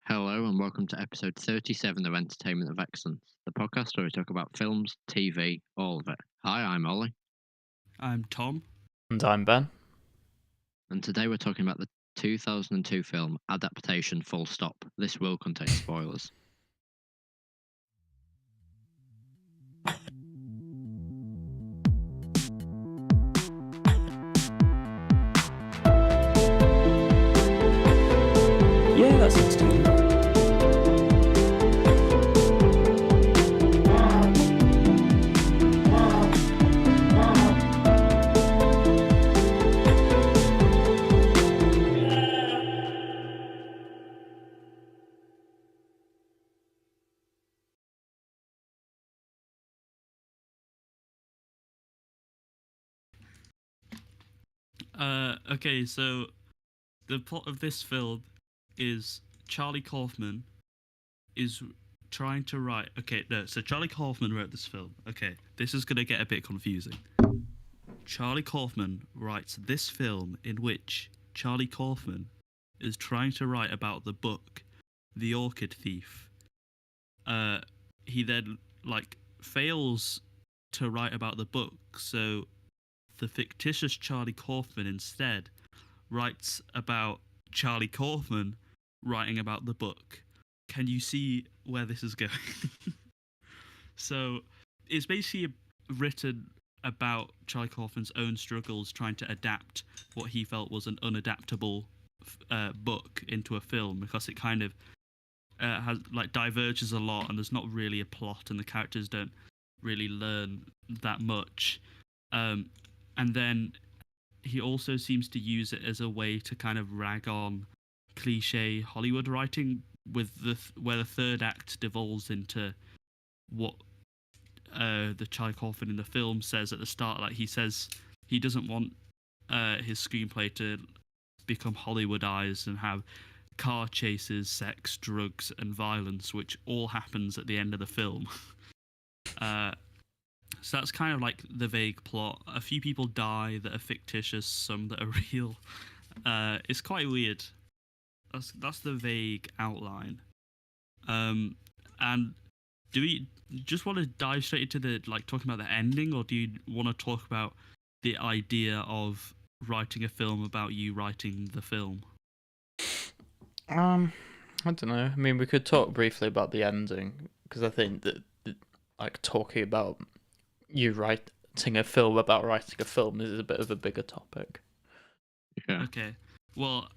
Hello and welcome to episode 37 of Entertainment of Excellence, the podcast where we talk about films, TV, all of it. Hi, I'm Ollie, I'm Thom. And I'm Ben. and today we're talking about the 2002 film Adaptation Full Stop. This will contain spoilers. Yeah, that sounds good. Okay, so the plot of this film is Charlie Kaufman is trying to write. Okay, no, so Charlie Kaufman wrote this film. Okay, this is going to get a bit confusing. Charlie Kaufman writes this film in which Charlie Kaufman is trying to write about the book, The Orchid Thief. He then, fails to write about the book, so the fictitious Charlie Kaufman instead writes about Charlie Kaufman writing about the book. Can you see where this is going? So it's basically written about Charlie Kaufman's own struggles trying to adapt what he felt was an unadaptable book into a film, because it kind of has diverges a lot, and there's not really a plot, and the characters don't really learn that much. And then he also seems to use it as a way to kind of rag on cliche Hollywood writing, with where the third act devolves into what the Charlie Kaufman in the film says at the start. Like, he says he doesn't want his screenplay to become Hollywoodized and have car chases, sex, drugs, and violence, which all happens at the end of the film. So that's kind of like the vague plot. A few people die that are fictitious, some that are real. It's quite weird. That's the vague outline. And do we just want to dive straight into the talking about the ending, or do you want to talk about the idea of writing a film about you writing the film? I don't know. I mean, we could talk briefly about the ending, because I think that talking about you writing a film about writing a film is a bit of a bigger topic. Yeah. Okay. Well,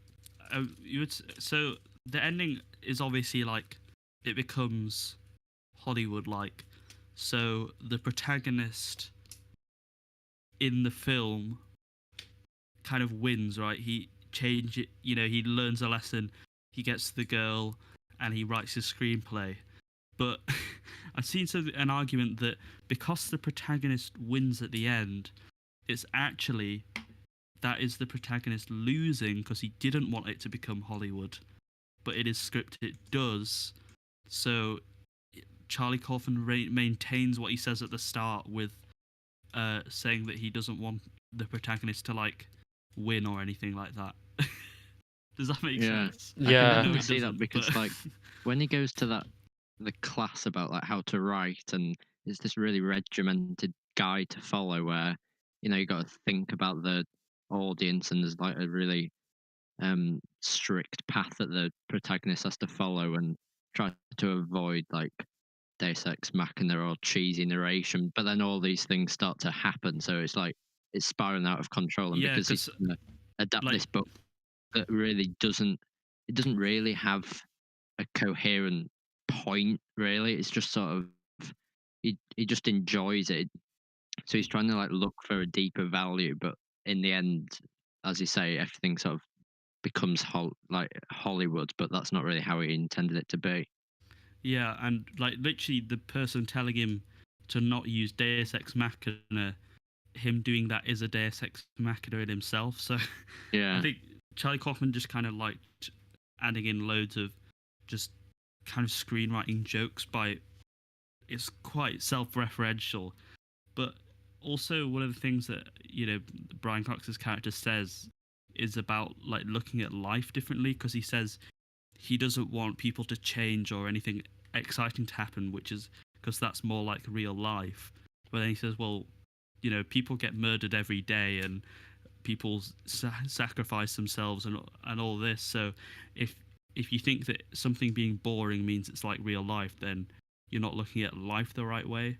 so the ending is obviously it becomes Hollywood-like. So the protagonist in the film kind of wins, right? He he learns a lesson, he gets the girl, and he writes his screenplay. But I've seen an argument that because the protagonist wins at the end, it's actually that is the protagonist losing because he didn't want it to become Hollywood, but it is scripted, it does. So Charlie Kaufman maintains what he says at the start with saying that he doesn't want the protagonist to win or anything like that. Does that make sense? I Yeah. can definitely see that, because when he goes to the class about how to write, and it's this really regimented guide to follow where you got to think about the audience, and there's a really strict path that the protagonist has to follow and try to avoid Deus Ex Machina or cheesy narration, but then all these things start to happen, so it's it's spiraling out of control, and because he's gonna adapt this book that really doesn't really have a coherent point, really. It's just sort of he just enjoys it, so he's trying to look for a deeper value, but in the end, as you say, everything sort of becomes Hollywood, but that's not really how he intended it to be. Yeah, and literally the person telling him to not use Deus Ex Machina, him doing that is a Deus Ex Machina in himself. So Yeah. I think Charlie Kaufman just kind of liked adding in loads of just kind of screenwriting jokes it's quite self-referential. But also one of the things that, Brian Cox's character says is about looking at life differently, because he says he doesn't want people to change or anything exciting to happen, which is because that's more like real life. But then he says, well, you know, people get murdered every day and people sacrifice themselves and all this. So if you think that something being boring means it's like real life, then you're not looking at life the right way.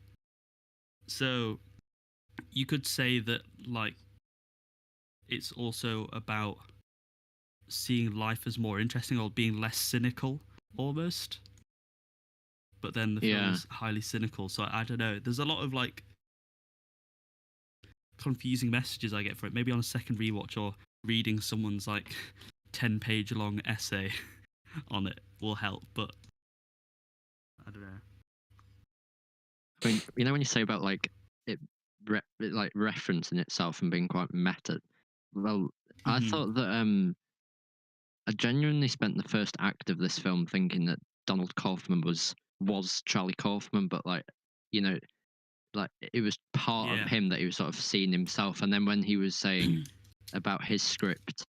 So you could say that like it's also about seeing life as more interesting or being less cynical almost. But then the film is highly cynical, so I don't know. There's a lot of like confusing messages I get for it. Maybe on a second rewatch or reading someone's like 10-page long essay on it will help, but I don't know. I mean, you know, when you say about like it like referencing itself and being quite meta, well, I thought that I genuinely spent the first act of this film thinking that Donald Kaufman was Charlie Kaufman, but like, you know, like it was part of him that he was sort of seeing himself. And then when he was saying about his script,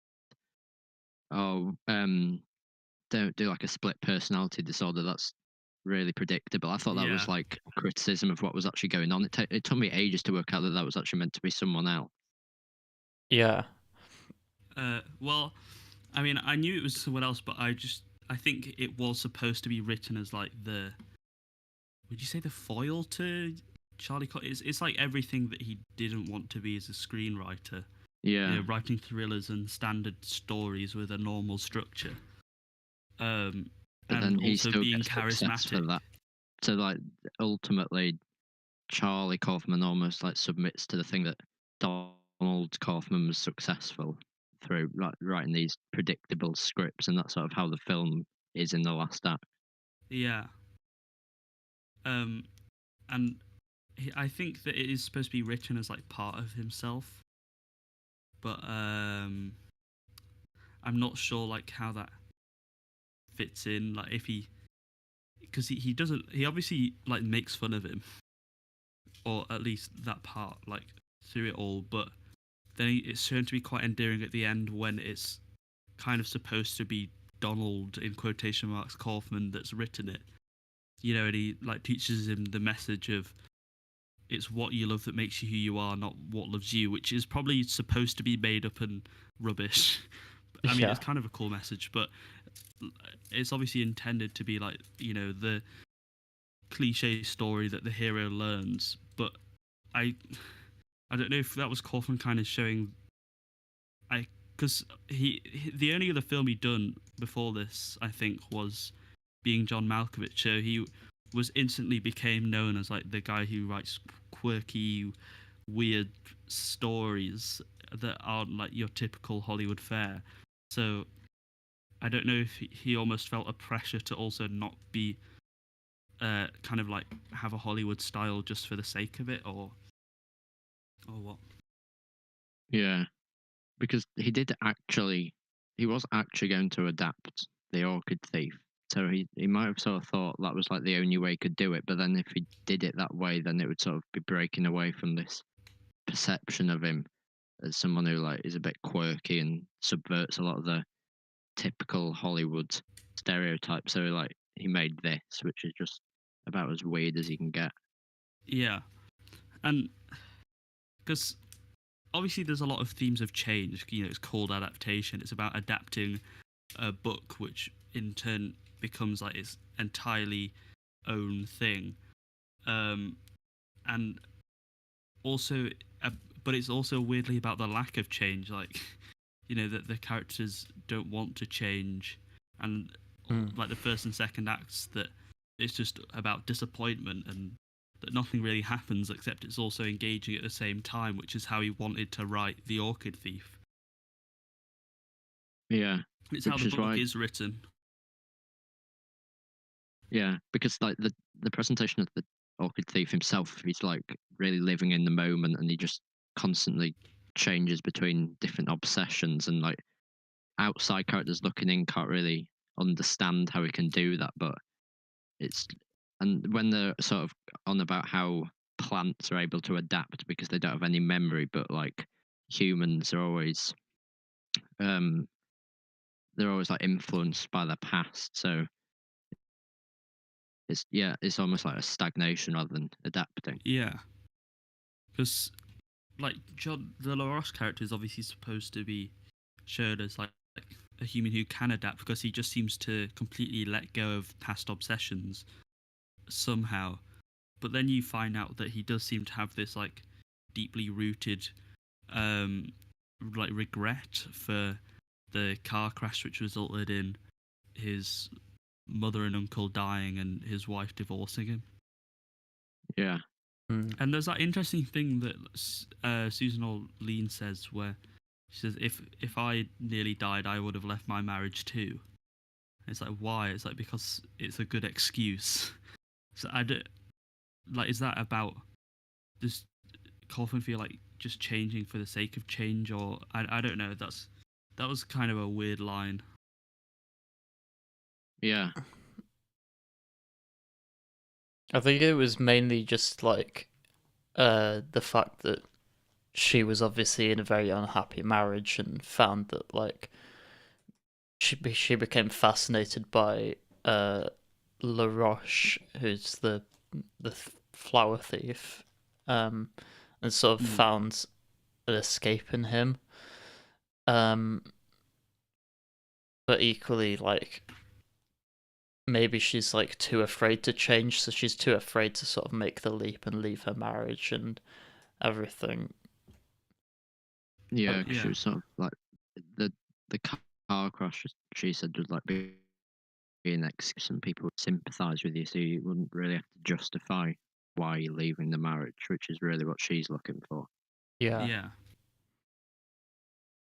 don't do like a split personality disorder, that's really predictable. I thought that was like criticism of what was actually going on. It took me ages to work out that that was actually meant to be someone else. Yeah. Well, I mean, I knew it was someone else, but I think it was supposed to be written as like would you say the foil to Charlie Kaufman? It's like everything that he didn't want to be as a screenwriter. Yeah. You know, writing thrillers and standard stories with a normal structure. But and then he also still being gets success for charismatic. that. So like ultimately, Charlie Kaufman almost like submits to the thing that Donald Kaufman was successful through, like writing these predictable scripts, and that's sort of how the film is in the last act. Yeah. And I think that it is supposed to be written as like part of himself, but I'm not sure like how that fits in. Like if because he doesn't, he obviously like makes fun of him, or at least that part like through it all, but then it's shown to be quite endearing at the end when it's kind of supposed to be Donald in quotation marks Kaufman that's written it, you know, and he like teaches him the message of it's what you love that makes you who you are, not what loves you, which is probably supposed to be made up and rubbish. I mean, it's kind of a cool message, but it's obviously intended to be like, you know, the cliche story that the hero learns. But I don't know if that was Kaufman kind of showing. Because the only other film he'd done before this, I think, was Being John Malkovich. So he was instantly became known as like the guy who writes quirky, weird stories that aren't like your typical Hollywood fare. So I don't know if he almost felt a pressure to also not be kind of like have a Hollywood style just for the sake of it, or what? Yeah, because he was actually going to adapt The Orchid Thief. So he might have sort of thought that was like the only way he could do it. But then if he did it that way, then it would sort of be breaking away from this perception of him as someone who like is a bit quirky and subverts a lot of the typical Hollywood stereotypes. So like he made this, which is just about as weird as you can get. Yeah, and because obviously there's a lot of themes of change. You know, it's called adaptation. It's about adapting a book, which in turn becomes like its entirely own thing, and also, but it's also weirdly about the lack of change. Like, you know, that the characters don't want to change, and like the first and second acts, that it's just about disappointment and that nothing really happens except it's also engaging at the same time, which is how he wanted to write The Orchid Thief. Yeah, it's how the book is written. Yeah, because like the presentation of the Orchid Thief himself, he's like really living in the moment, and he just constantly changes between different obsessions, and like outside characters looking in can't really understand how he can do that. But and when they're sort of on about how plants are able to adapt because they don't have any memory, but like humans are always they're always like influenced by their past. So it's almost like a stagnation rather than adapting. Yeah, because like the LaRoche character is obviously supposed to be shown as like a human who can adapt because he just seems to completely let go of past obsessions somehow. But then you find out that he does seem to have this like deeply rooted like regret for the car crash which resulted in his mother and uncle dying and his wife divorcing him. Yeah. And there's that interesting thing that Susan Orlean says where she says, if I nearly died, I would have left my marriage too. And it's like, why? It's like, because it's a good excuse. So is that about, does Kaufman feel like just changing for the sake of change? Or I don't know. That was kind of a weird line. Yeah. I think it was mainly just like the fact that she was obviously in a very unhappy marriage and found that like she became fascinated by LaRoche, who's the flower thief, and sort of found an escape in him. But equally, like, maybe she's like too afraid to change, so she's too afraid to sort of make the leap and leave her marriage and everything. Yeah, she was sort of like the car crash. She said would like be an excuse, and people would sympathise with you, so you wouldn't really have to justify why you're leaving the marriage, which is really what she's looking for. Yeah.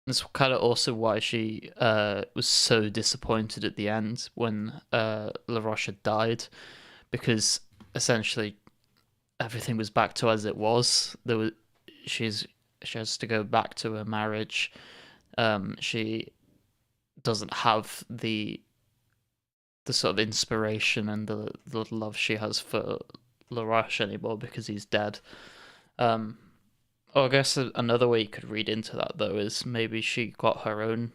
That's kind of also why she was so disappointed at the end when LaRoche had died, because essentially everything was back to as it was. She has to go back to her marriage. She doesn't have the sort of inspiration and the love she has for LaRoche anymore because he's dead. I guess another way you could read into that, though, is maybe she got her own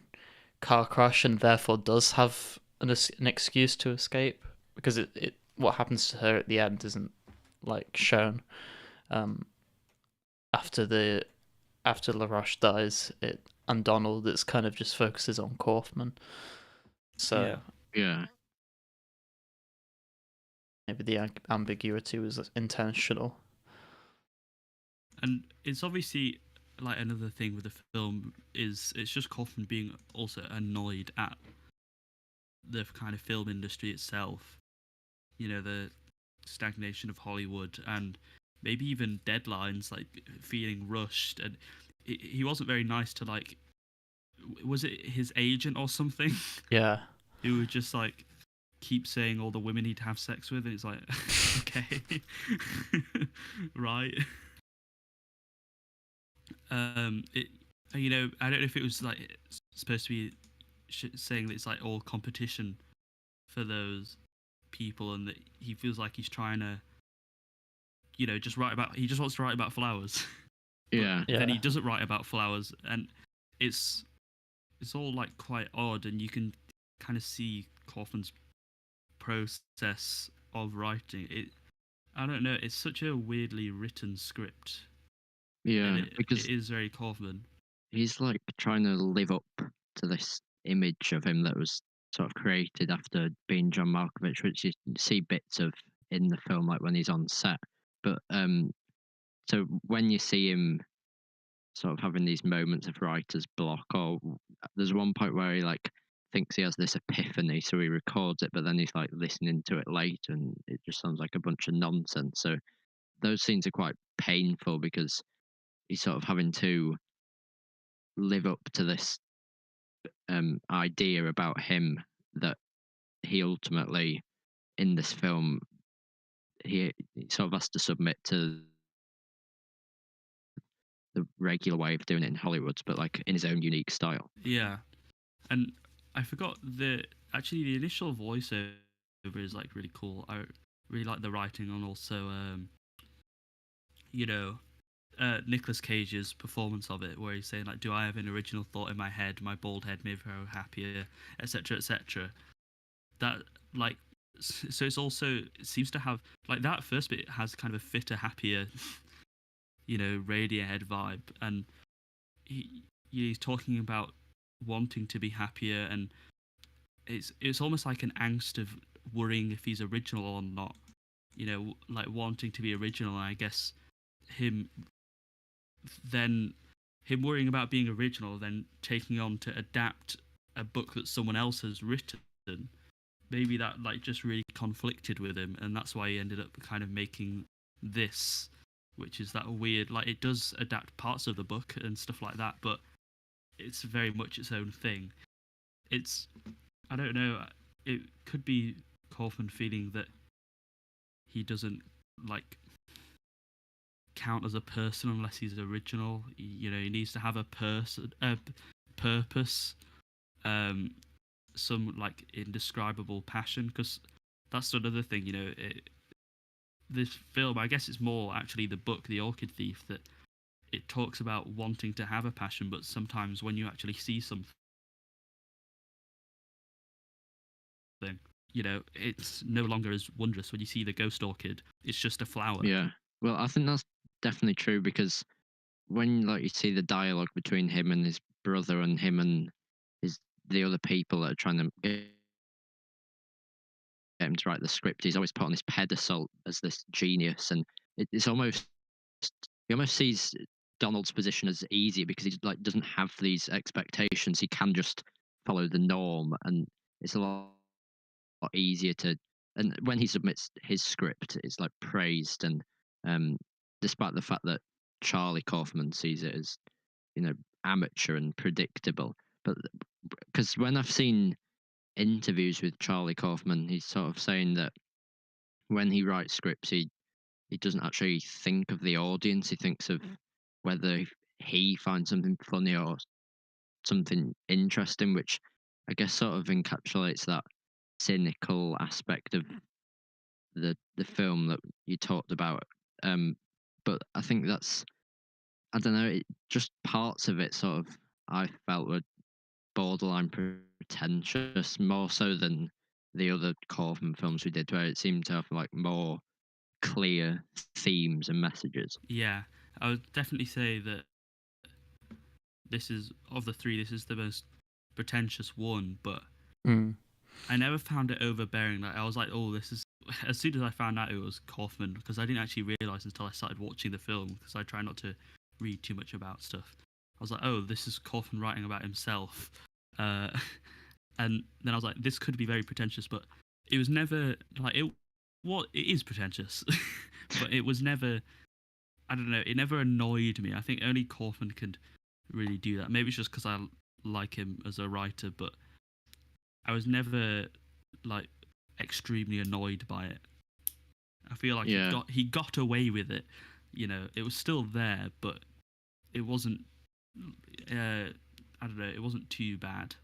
car crash and therefore does have an excuse to escape, because what happens to her at the end isn't like shown. After LaRoche dies, and Donald, it's kind of just focuses on Kaufman. So yeah, maybe the ambiguity was intentional. And it's obviously like another thing with the film is it's just Kaufman being also annoyed at the kind of film industry itself. You know, the stagnation of Hollywood and maybe even deadlines, like feeling rushed. And he wasn't very nice to like, was it his agent or something? Yeah. Who would just like keep saying all the women he'd have sex with, and it's like, okay, right. You know, I don't know if it was like supposed to be saying that it's like all competition for those people, and that he feels like he's trying to, you know, he just wants to write about flowers. Yeah. Then he doesn't write about flowers, and it's all like quite odd, and you can kind of see Kaufman's process of writing it. I don't know, it's such a weirdly written script. Yeah, because it is very Kaufman. He's like trying to live up to this image of him that was sort of created after being John Malkovich, which you see bits of in the film, like when he's on set. But so when you see him sort of having these moments of writer's block, or there's one point where he like thinks he has this epiphany, so he records it, but then he's like listening to it later, and it just sounds like a bunch of nonsense. So those scenes are quite painful because he's sort of having to live up to this idea about him that he ultimately in this film he sort of has to submit to the regular way of doing it in Hollywood, but like in his own unique style. Yeah, and I forgot the initial voiceover is like really cool. I really like the writing, and also you know, Nicolas Cage's performance of it, where he's saying like, "Do I have an original thought in my head? My bald head made me happier, etc., etc." That like, so it's also it seems to have like that first bit has kind of a fitter, happier, Radiohead vibe, and he's talking about wanting to be happier, and it's almost like an angst of worrying if he's original or not, like wanting to be original. And I guess him worrying about being original, then taking on to adapt a book that someone else has written. Maybe that like just really conflicted with him, and that's why he ended up kind of making this, which is that weird, like it does adapt parts of the book and stuff like that, but it's very much its own thing. I don't know, it could be Kaufman feeling that he doesn't like count as a person unless he's original. He needs to have a purpose, some like indescribable passion, because that's another thing. This film, I guess it's more actually the book, The Orchid Thief, that it talks about wanting to have a passion, but sometimes when you actually see something, it's no longer as wondrous. When you see the ghost orchid, it's just a flower. Yeah. Well, I think that's definitely true, because when like you see the dialogue between him and his brother and him and the other people that are trying to get him to write the script, he's always put on this pedestal as this genius, and it's almost he almost sees Donald's position as easier because he like doesn't have these expectations. He can just follow the norm, and it's a lot easier to. And when he submits his script, it's like praised, and despite the fact that Charlie Kaufman sees it as amateur and predictable, but because when I've seen interviews with Charlie Kaufman, he's sort of saying that when he writes scripts, he doesn't actually think of the audience. He thinks of whether he finds something funny or something interesting, which I guess sort of encapsulates that cynical aspect of the film that you talked about. But I think that's, I don't know, just parts of it sort of I felt were borderline pretentious, more so than the other Kaufman films we did, where it seemed to have like more clear themes and messages. Yeah, I would definitely say that this is, of the three, this is the most pretentious one, but I never found it overbearing. Like I was like, oh, this is. As soon as I found out it was Kaufman, because I didn't actually realize until I started watching the film, because I try not to read too much about stuff. I was like, oh, this is Kaufman writing about himself, and then I was like, this could be very pretentious, but it was never like it. What it is pretentious, but it was never. I don't know. It never annoyed me. I think only Kaufman could really do that. Maybe it's just because I like him as a writer, but I was never like extremely annoyed by it. I feel like he got away with it. It was still there, but it wasn't. I don't know. It wasn't too bad.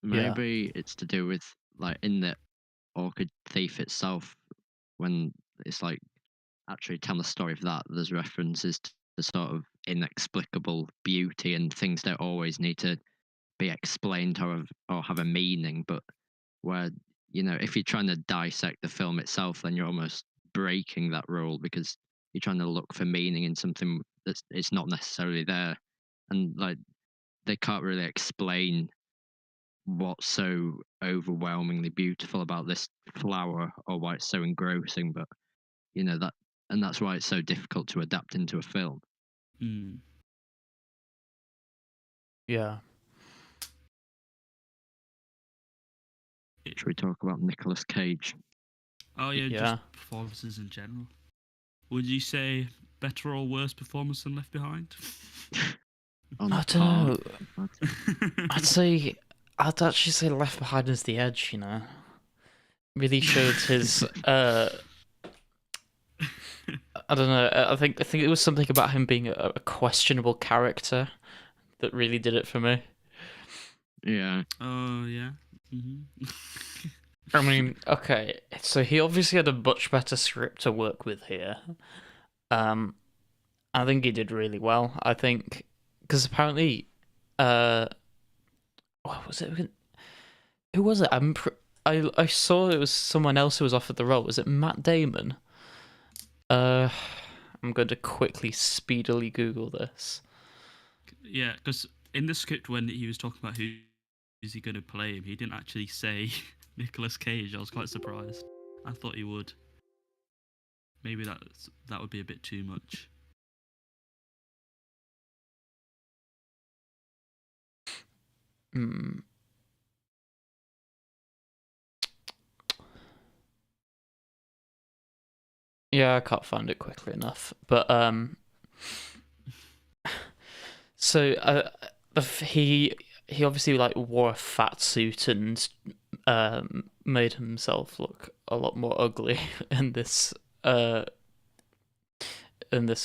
Maybe it's to do with like in the Orchid Thief itself, when it's like actually telling the story of that, there's references to the sort of inexplicable beauty, and things don't always need to be explained or have a meaning, but where if you're trying to dissect the film itself, then you're almost breaking that rule, because you're trying to look for meaning in something that's it's not necessarily there, and like they can't really explain what's so overwhelmingly beautiful about this flower or why it's so engrossing, but that, and that's why it's so difficult to adapt into a film. Yeah. Should we talk about Nicolas Cage? Oh yeah, just performances in general. Would you say better or worse performance than Left Behind? I don't know. I'd actually say Left Behind is the edge. Really showed his. I don't know. I think it was something about him being a questionable character that really did it for me. Yeah. Oh yeah. I mean, okay, so he obviously had a much better script to work with here, and I think he did really well. I think because apparently, what was it? Who was it? I saw it was someone else who was offered the role. Was it Matt Damon? I'm going to quickly, speedily Google this. Yeah, because in the script when he was talking about who's he going to play him, he didn't actually say Nicolas Cage. I was quite surprised. I thought he would. Maybe that would be a bit too much. Hmm. Yeah, I can't find it quickly enough. But so he obviously like wore a fat suit and made himself look a lot more ugly in this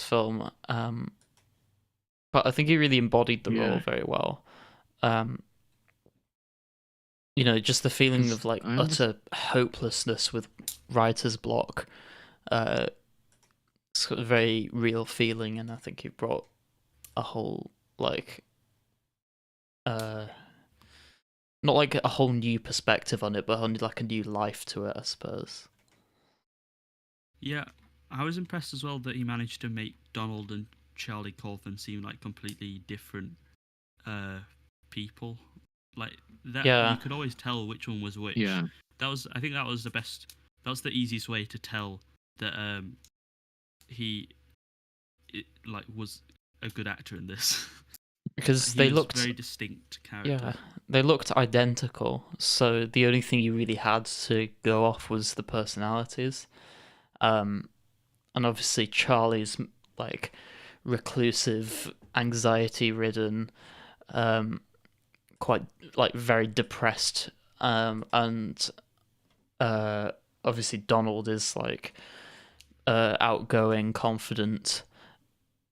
film. But I think he really embodied the role very well. You know, just the feeling of like utter hopelessness with writer's block. It's got a very real feeling, and I think he brought a whole like not like a whole new perspective on it, but only like a new life to it, I suppose. Yeah, I was impressed as well that he managed to make Donald and Charlie Kaufman seem like completely different people. Like that, you could always tell which one was which. Yeah. I think that was the best. That was the easiest way to tell that he was a good actor in this. Because they looked very distinct character. Yeah, they looked identical. So the only thing you really had to go off was the personalities. And obviously Charlie's like reclusive, anxiety-ridden, quite like very depressed, and obviously Donald is like outgoing, confident,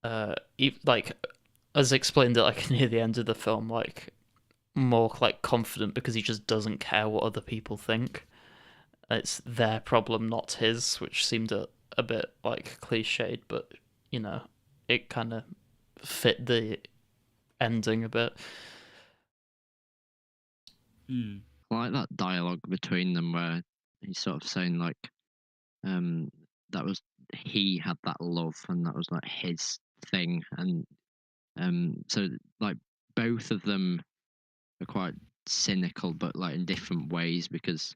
like as explained at like near the end of the film, like more like confident because he just doesn't care what other people think. It's their problem, not his, which seemed a bit like cliched, but you know, it kind of fit the ending a bit. I like that dialogue between them where he's sort of saying like, that was he had that love and that was like his thing, and so like both of them are quite cynical, but like in different ways because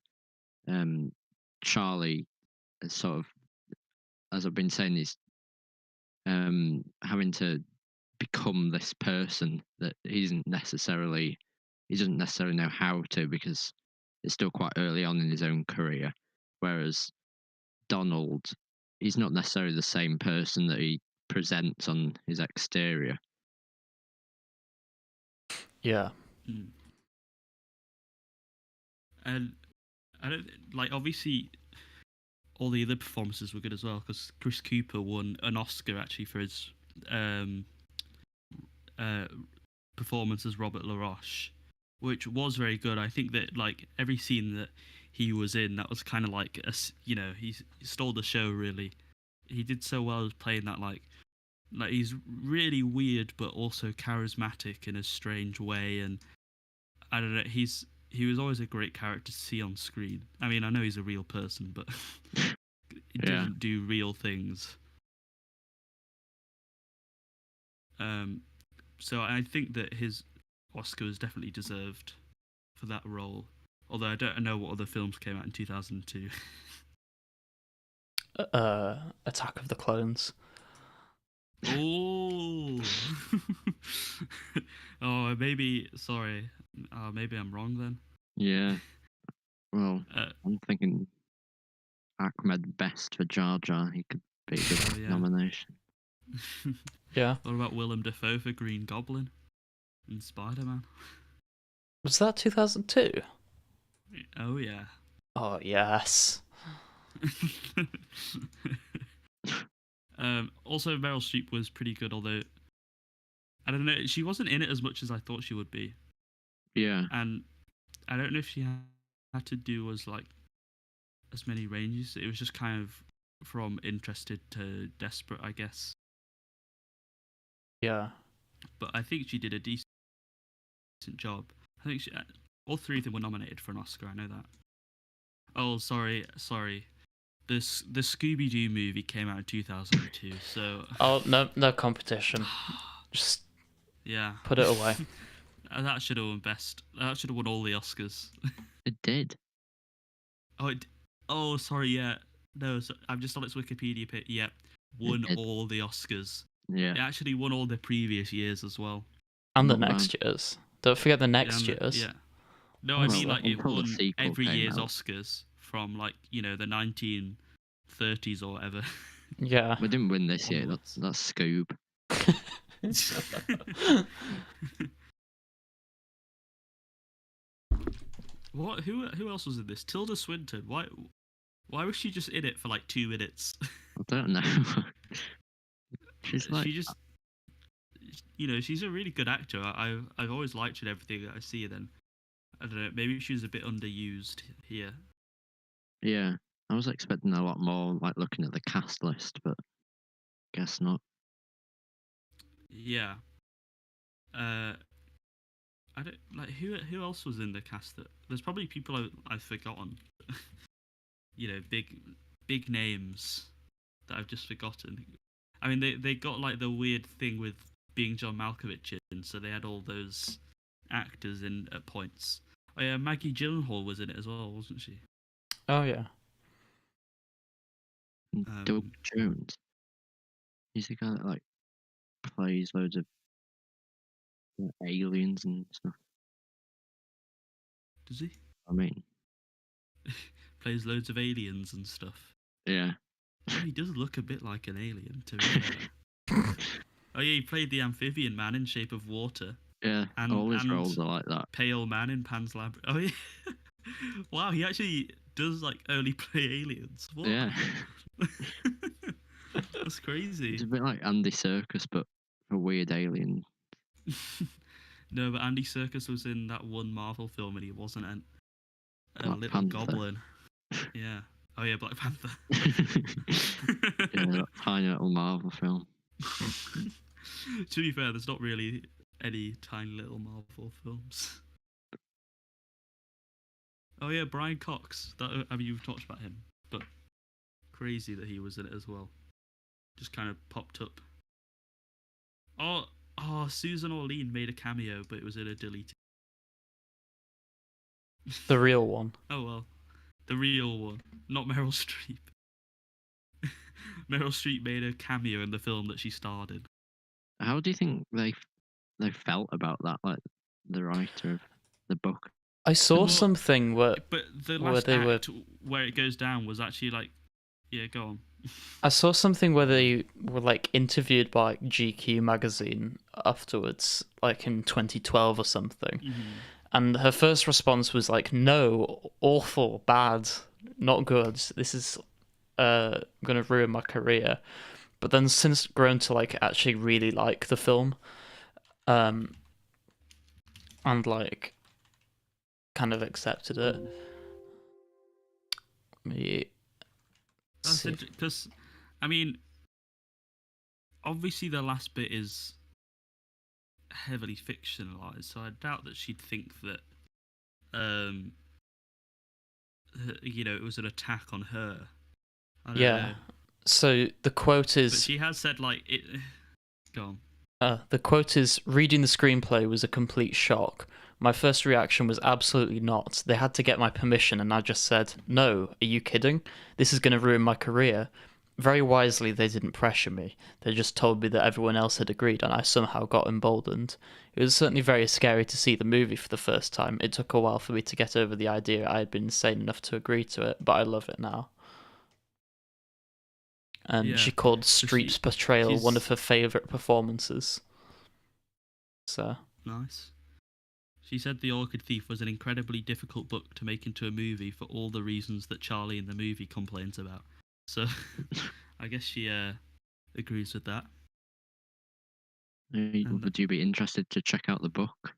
Charlie is sort of, as I've been saying, is having to become this person that he doesn't necessarily know how to because it's still quite early on in his own career. Whereas Donald, he's not necessarily the same person that he presents on his exterior. Yeah. And I don't like obviously all the other performances were good as well because Chris Cooper won an Oscar actually for his performance as Robert LaRoche, which was very good. I think that like every scene that he was in, that was kind of like he stole the show really. He did so well as playing that like he's really weird but also charismatic in a strange way, and I don't know, he was always a great character to see on screen. I mean, I know he's a real person, but he doesn't do real things. So I think that his Oscar was definitely deserved for that role. Although I don't know what other films came out in 2002. Attack of the Clones. Oh, oh, maybe. Sorry, maybe I'm wrong then. Yeah. Well, I'm thinking Ahmed Best for Jar Jar. He could be a good nomination. Yeah. What about Willem Dafoe for Green Goblin and Spider-Man? Was that 2002? Oh yeah. Oh yes. Also, Meryl Streep was pretty good, although I don't know, she wasn't in it as much as I thought she would be. Yeah. And I don't know if she had to do as many ranges. It was just kind of from interested to desperate, I guess. Yeah. but I think she did a decent job. I think all three of them were nominated for an Oscar. I know that. Oh, sorry. The Scooby-Doo movie came out in 2002, so Oh, no competition. Just yeah, put it away. that should have won best. That should have won all the Oscars. It did. Oh, sorry. Yeah, no. So I'm just on its Wikipedia page. Yep, won did. all the Oscars. Yeah. It actually won all the previous years as well. And the Not next years. Don't forget the next Yeah, years. yeah. No, Oh, I well, mean like it until the won sequel every came year's out. Oscars from like the 1930s or whatever. Yeah. We didn't win this year. Onwards. That's Scoob. What? Who else was in this? Tilda Swinton. Why was she just in it for like 2 minutes? I don't know. She's like, She just, she's a really good actor. I've always liked her in everything that I see her. Then I don't know. Maybe she was a bit underused here. yeah. I was expecting a lot more, like looking at the cast list, but guess not. Yeah. I don't like who else was in the cast. There's probably people I've forgotten. Big names that I've just forgotten. I mean, they got like the weird thing with being John Malkovich in, so they had all those actors in at points. Oh yeah, Maggie Gyllenhaal was in it as well, wasn't she? Oh yeah. And Doug Jones. He's the guy that like plays loads of aliens and stuff. Does he? I mean, Plays loads of aliens and stuff. yeah. Oh, he does look a bit like an alien, to be fair. Oh yeah, he played the amphibian man in Shape of Water. Yeah, And- all his and- roles are like that. Pale man in Pan's Labyrinth. Oh yeah. Wow, he actually does like only play aliens. What? Yeah. That's crazy. It's a bit like Andy Serkis, but a weird alien. No, but Andy Serkis was in that one Marvel film and he wasn't a Black little Panther. goblin. Yeah. Oh yeah, Black Panther. Yeah, that tiny little Marvel film. To be fair, there's not really any tiny little Marvel films. Oh yeah, Brian Cox. You've talked about him, but crazy that he was in it as well. Just kind of popped up. Oh, Susan Orlean made a cameo, but it was in a deleted. The real one. Oh well, the real one, not Meryl Streep. Meryl Streep made a cameo in the film that she starred in. How do you think they felt about that? Like the writer of the book. I saw Well, something where But the Where last they were- act where it goes down was actually like, yeah, go on. I saw something where they were like interviewed by GQ magazine afterwards, like in 2012 or something. Mhm. And her first response was like, "No, awful, bad, not good. This is gonna ruin my career." But then since grown to like actually really like the film, and like kind of accepted it. Me. Because, I mean, obviously the last bit is heavily fictionalized, so I doubt that she'd think that, it was an attack on her. I don't Yeah. know. So the quote But is. she has said like it. Go on. The quote is, "Reading the screenplay was a complete shock. My first reaction was absolutely not. They had to get my permission and I just said, no, are you kidding? This is going to ruin my career. Very wisely, they didn't pressure me. They just told me that everyone else had agreed and I somehow got emboldened. It was certainly very scary to see the movie for the first time. It took a while for me to get over the idea I had been insane enough to agree to it, but I love it now." And Yeah. she called Streep's portrayal one of she's- her favourite performances. So... Nice. She said The Orchid Thief was an incredibly difficult book to make into a movie for all the reasons that Charlie in the movie complains about. So, I guess she agrees with that. Would you be interested to check out the book?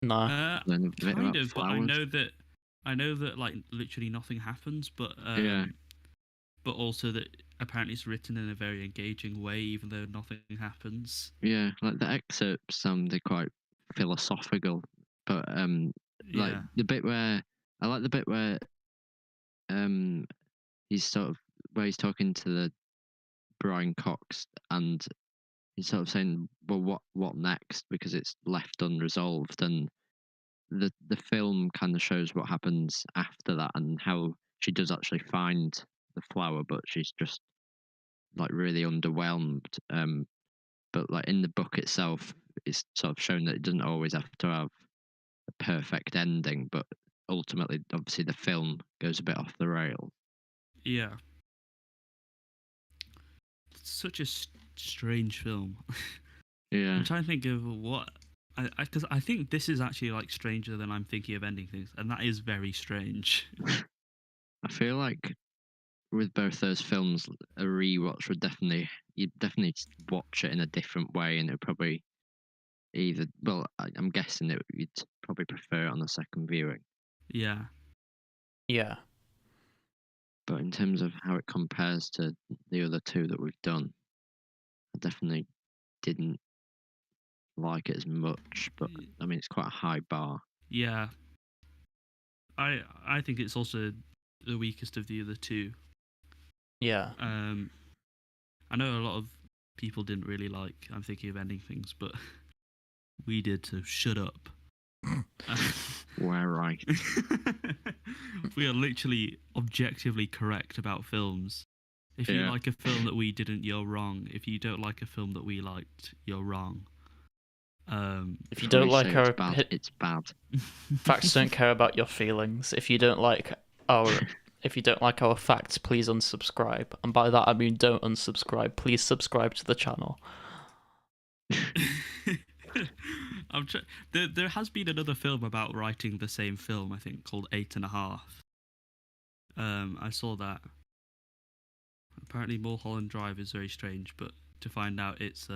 No. Learn a bit Kind about of, but flowers? I know that like literally nothing happens. But Yeah. but also that apparently it's written in a very engaging way, even though nothing happens. Yeah, like the excerpts sounded quite philosophical, but like Yeah, the bit where I like the bit where um he's sort of where he's talking to the Brian Cox and he's sort of saying, well, what next, because it's left unresolved, and the film kind of shows what happens after that and how she does actually find the flower, but she's just like really underwhelmed. But like in the book itself, it's sort of shown that it doesn't always have to have a perfect ending, but ultimately, obviously, the film goes a bit off the rail. yeah. It's such a strange film. Yeah, I'm trying to think of what because I think this is actually like stranger than I'm thinking of ending things, and that is very strange. I feel like with both those films, a rewatch would you'd definitely watch it in a different way, and it would probably either, well, I'm guessing that you'd probably prefer it on a second viewing. Yeah, Yeah. But in terms of how it compares to the other two that we've done, I definitely didn't like it as much. But I mean, it's quite a high bar. yeah. I think it's also the weakest of the other two. Yeah. I know a lot of people didn't really like I'm thinking of ending things, but we did, so shut up. We're right. We are literally objectively correct about films. If you Yeah. like a film that we didn't, you're wrong. If you don't like a film that we liked, you're wrong. If you Before don't like say our it's bad, it's bad. facts, don't care about your feelings. If you don't like our facts, please unsubscribe. And by that I mean don't unsubscribe. Please subscribe to the channel. There has been another film about writing the same film, I think, called 8.5. I saw that. Apparently, Mulholland Drive is very strange, but to find out it's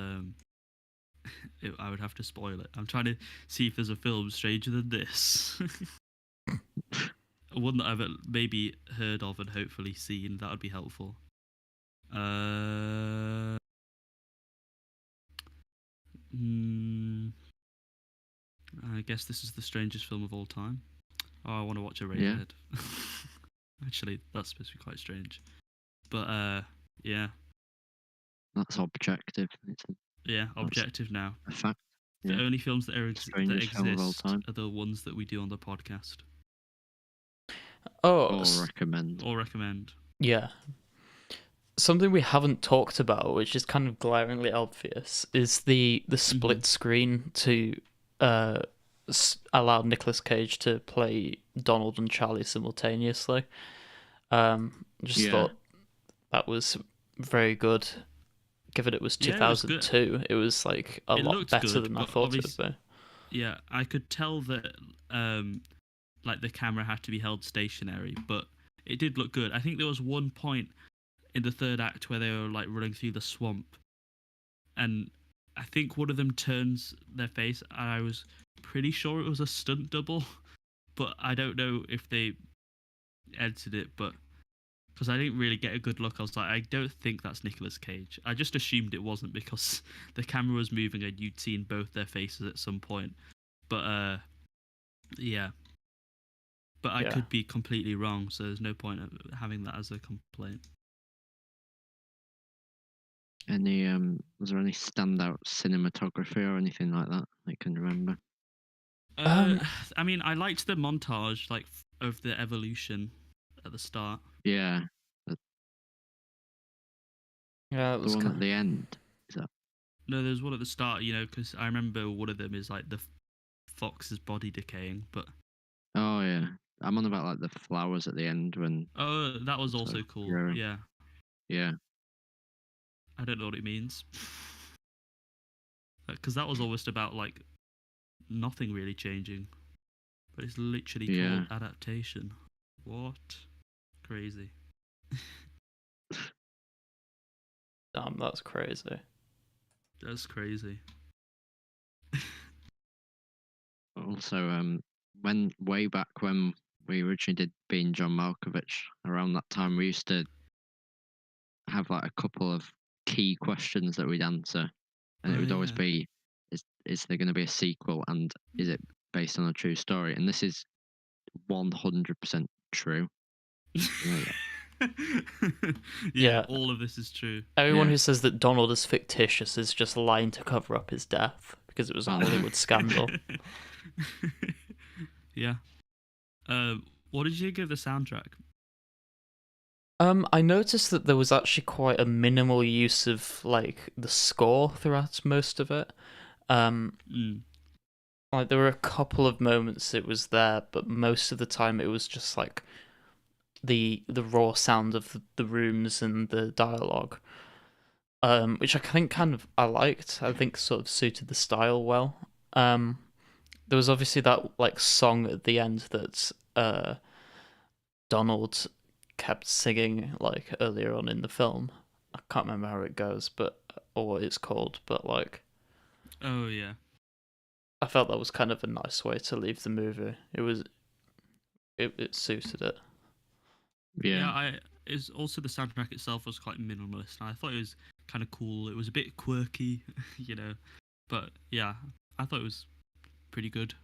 I would have to spoil it. I'm trying to see if there's a film stranger than this. One that I've maybe heard of and hopefully seen. That would be helpful. I guess this is the strangest film of all time. Oh, I want to watch a Radiohead. Yeah. Actually, that's supposed to be quite strange. But yeah. That's objective. Objective now. A fact. The Yeah. only films that Strangest film of all exist time. are the ones that we do on the podcast. Oh, Or recommend. Yeah. Something we haven't talked about, which is kind of glaringly obvious, is the split screen to allow Nicolas Cage to play Donald and Charlie simultaneously. Thought that was very good. Given it was 2002, it was like a lot better than I thought it would be. Yeah, I could tell that like the camera had to be held stationary, but it did look good. I think there was one point in the third act where they were like running through the swamp, and I think one of them turns their face, and I was pretty sure it was a stunt double, but I don't know if they edited it, but because I didn't really get a good look, I was like, I don't think that's Nicolas Cage. I just assumed it wasn't because the camera was moving and you'd seen both their faces at some point. But yeah. But I could be completely wrong, so there's no point of having that as a complaint. Any was there any standout cinematography or anything like that I can remember? I mean, I liked the montage, like of the evolution at the start. Yeah. Yeah, it was the one at the end. Is that? No, there's one at the start. Because I remember one of them is like the fox's body decaying, but. Oh yeah, I'm on about like the flowers at the end when. Oh, that was also cool. Growing. Yeah. Yeah. I don't know what it means. Because that was almost about like nothing really changing, but it's literally called adaptation. What? Crazy. Damn, that's crazy. That's crazy. Also, way back when we originally did Being John Malkovich, around that time we used to have like a couple of key questions that we'd answer, and it would always be, is there going to be a sequel, and is it based on a true story? And this is 100% true. Yeah. All of this is true. Everyone Yeah. who says that Donald is fictitious is just lying to cover up his death because it was a Oh, no. Hollywood scandal. Yeah. What did you give the soundtrack? I noticed that there was actually quite a minimal use of like the score throughout most of it. Like there were a couple of moments it was there, but most of the time it was just like the raw sound of the rooms and the dialogue, which I think I liked. I think sort of suited the style well. There was obviously that like song at the end that Donald kept singing like earlier on in the film. I can't remember how it goes, or what it's called, but like. Oh yeah. I felt that was kind of a nice way to leave the movie. It suited it. Yeah. It's also the soundtrack itself was quite minimalist, and I thought it was kind of cool. It was a bit quirky, but yeah, I thought it was pretty good.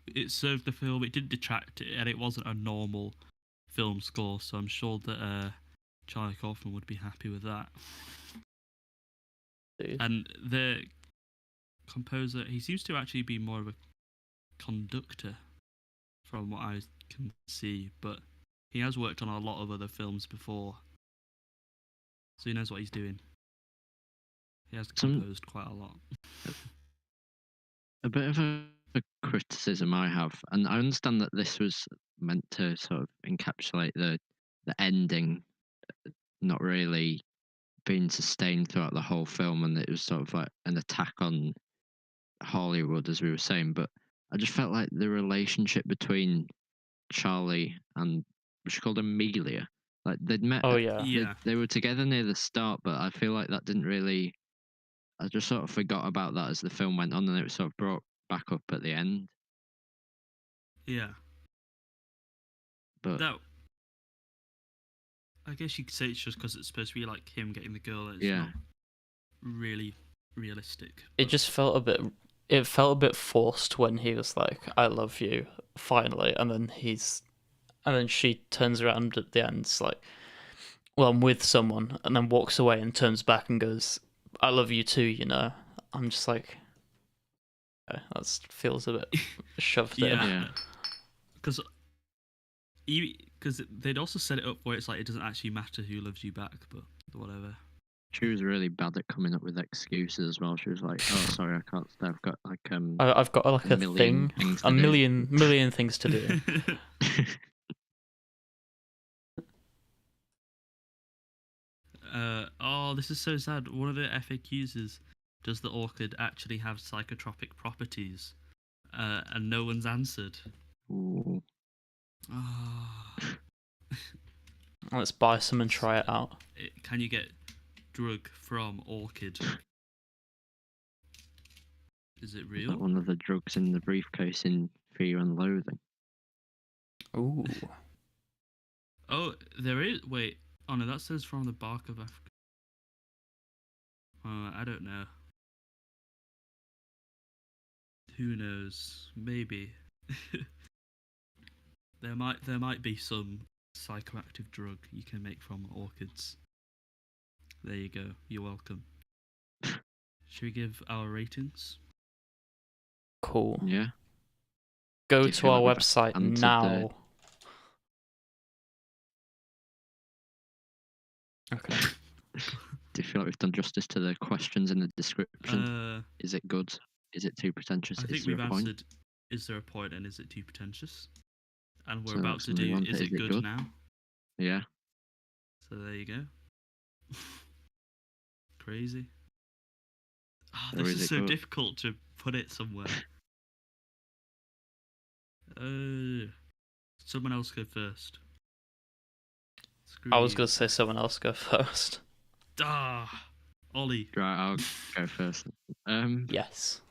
It served the film. It didn't detract, and it wasn't a normal film score. So I'm sure that Charlie Kaufman would be happy with that. Dude. And the composer, he seems to actually be more of a conductor, from what I can see, but he has worked on a lot of other films before, so he knows what he's doing. He has composed quite a lot. A bit of a criticism I have, and I understand that this was meant to sort of encapsulate the ending not really being sustained throughout the whole film, and it was sort of like an attack on Hollywood, as we were saying. But I just felt like the relationship between Charlie and, she called Amelia, like they'd met. Oh yeah. Yeah. They were together near the start, but I feel like that didn't really. I just sort of forgot about that as the film went on, and it was sort of brought back up at the end. Yeah. But That, I guess you could say it's just because it's supposed to be like him getting the girl. It's yeah, not really realistic. It just felt a bit. It felt a bit forced when he was like, "I love you," finally, and then she turns around at the end, it's like, "Well, I'm with someone," and then walks away and turns back and goes, "I love you too." I'm just like, okay, that feels a bit shoved in. Yeah. Because they'd also set it up where it's like it doesn't actually matter who loves you back, but whatever. she was really bad at coming up with excuses as well. She was like, "Oh, sorry, I can't stay. I've got like I've got like a million thing, things to a do." million things to do. This is so sad. One of the FAQs is, does the orchid actually have psychotropic properties? And no one's answered. Ooh. Ah. Let's buy some and try it out. Can you get drug from orchid? Is it Is real? that one of the drugs in the briefcase in Fear and Loathing? Ooh. Oh, there is. Wait. Oh no, that says from the bark of Africa. I don't know. Who knows? Maybe. there might be some psychoactive drug you can make from orchids. There you go. You're welcome. Should we give our ratings? Cool. Yeah. Go Do you to feel our like we've website answered now. Okay. Do you feel like we've done justice to the questions in the description? Is it good? Is it too pretentious? I think Is there we've a point? answered. Is there a point, and is it too pretentious? And we're So about that's to the do. one. Is it good now? Yeah. So there you go. Crazy. Oh, Or this is is it so good? difficult to put it somewhere. Someone else go first. Screw I was you. gonna say someone else go first. Ah, Ollie. Right, I'll go first. Yes.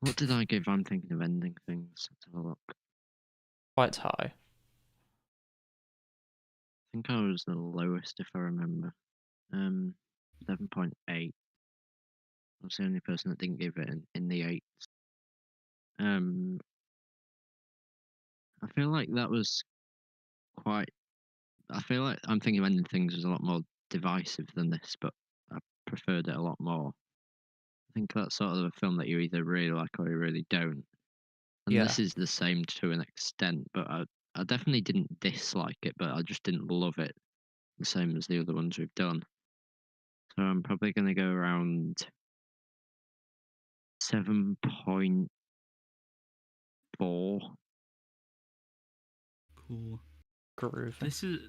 What did I give? I'm thinking of ending things. Let's have a look. Quite high. think I was the lowest if I remember. 7.8. I was the only person that didn't give it in the 8. I feel like that was quite. I feel like I'm thinking of Ending Things was a lot more divisive than this, but I preferred it a lot more. I think that's sort of a film that you either really like or you really don't. And Yeah. this is the same to an extent, but I definitely didn't dislike it, but I just didn't love it the same as the other ones we've done. So I'm probably going to go around 7.4. Cool. Groovy.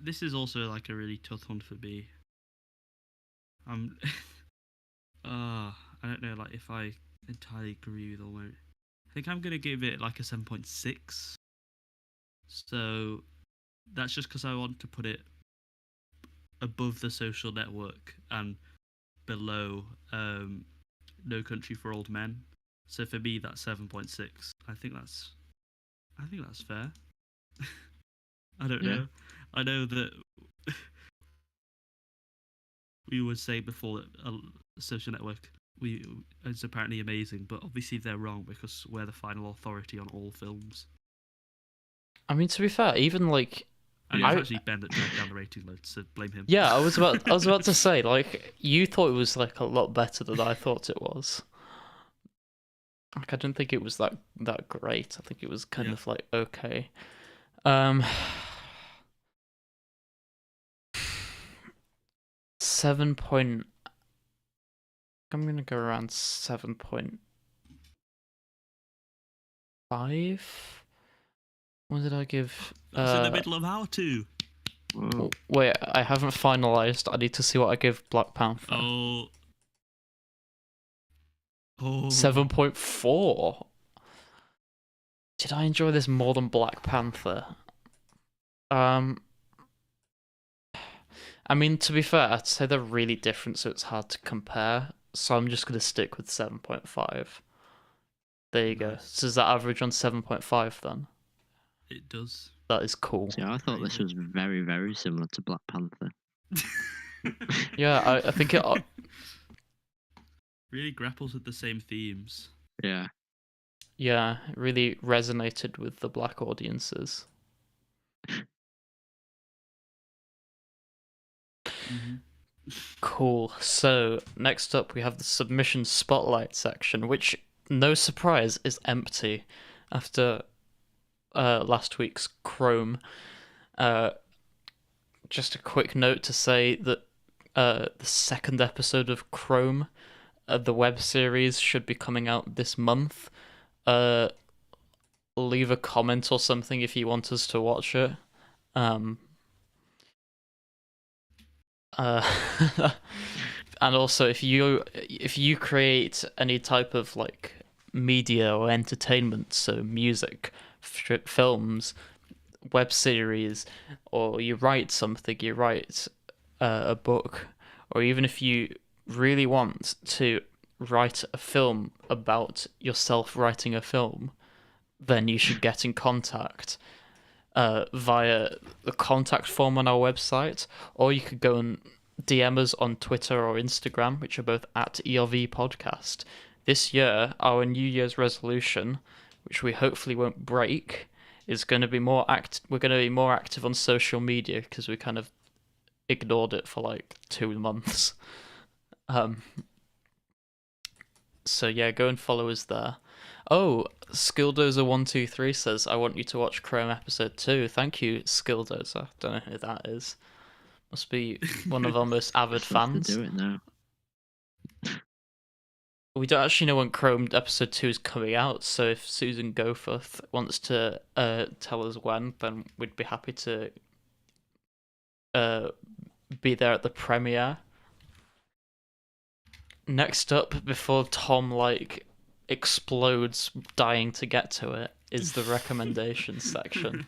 This is also like a really tough one for me. I don't know, like if I entirely agree with all. I think I'm gonna give it like a 7.6. So that's just because I want to put it above The Social Network and below No Country for Old Men. So for me, that's 7.6. I think that's fair. I don't know. I know that we would say before that Social Network is apparently amazing, but obviously they're wrong because we're the final authority on all films. I mean, to be fair, even like. And it was actually Ben that dragged down the rating load, so blame him. Yeah, I was about to say, like, you thought it was like a lot better than I thought it was. Like, I didn't think it was that great. I think it was kind of like okay. 7 point. I'm gonna go around 7.5. What did I give? That's in the middle of our two. Whoa. Wait, I haven't finalized. I need to see what I give Black Panther. Oh. 7.4. Did I enjoy this more than Black Panther? I mean, to be fair, I'd say they're really different, so it's hard to compare. So I'm just gonna stick with 7.5. There you go. So does that average on 7.5 then? It does. That is cool. See, I thought this was very, very similar to Black Panther. Yeah, I think it. Really grapples with the same themes. Yeah. Yeah, it really resonated with the black audiences. Mm-hmm. Cool. So next up we have the submission spotlight section, which, no surprise, is empty after last week's Chrome. Just a quick note to say that the second episode of Chrome, the web series, should be coming out this month. Leave a comment or something if you want us to watch it. And also, if you create any type of like media or entertainment, so music, films, web series, or you write something, you write a book, or even if you really want to write a film about yourself writing a film, then you should get in contact via the contact form on our website, or you could go and DM us on Twitter or Instagram, which are both at ERV Podcast. This year, our New Year's resolution, which we hopefully won't break, is going to be more We're going to be more active on social media because we kind of ignored it for like 2 months. So yeah, go and follow us there. Oh, Skilldozer123 says, I want you to watch Chrome episode 2. Thank you, Skilldozer. Don't know who that is. Must be one of our most avid fans. Do it now. We don't actually know when Chrome episode 2 is coming out, so if Susan Goforth wants to tell us when, then we'd be happy to be there at the premiere. Next up, before Thom like explodes dying to get to it, is the recommendation section.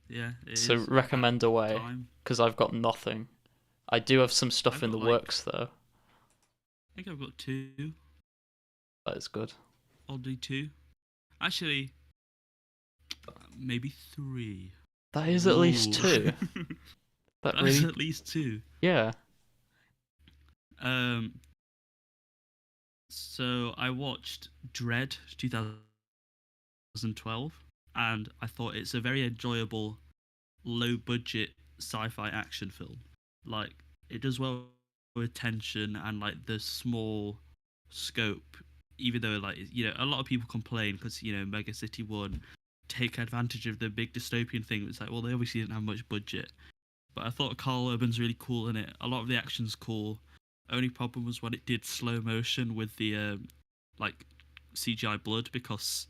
Yeah. So recommend away, because I've got nothing. I do have some stuff in the works though. I think I've got 2. That is good. I'll do 2. Actually, maybe 3. That is at least two. That That's really, at least two. yeah. So I watched Dread 2012, and I thought it's a very enjoyable, low-budget sci-fi action film. Like, it does well with tension and like the small scope. Even though, like, a lot of people complain because Mega City 1 take advantage of the big dystopian thing. It's like, well, they obviously didn't have much budget. But I thought Carl Urban's really cool in it. A lot of the action's cool. Only problem was when it did slow motion with the like CGI blood, because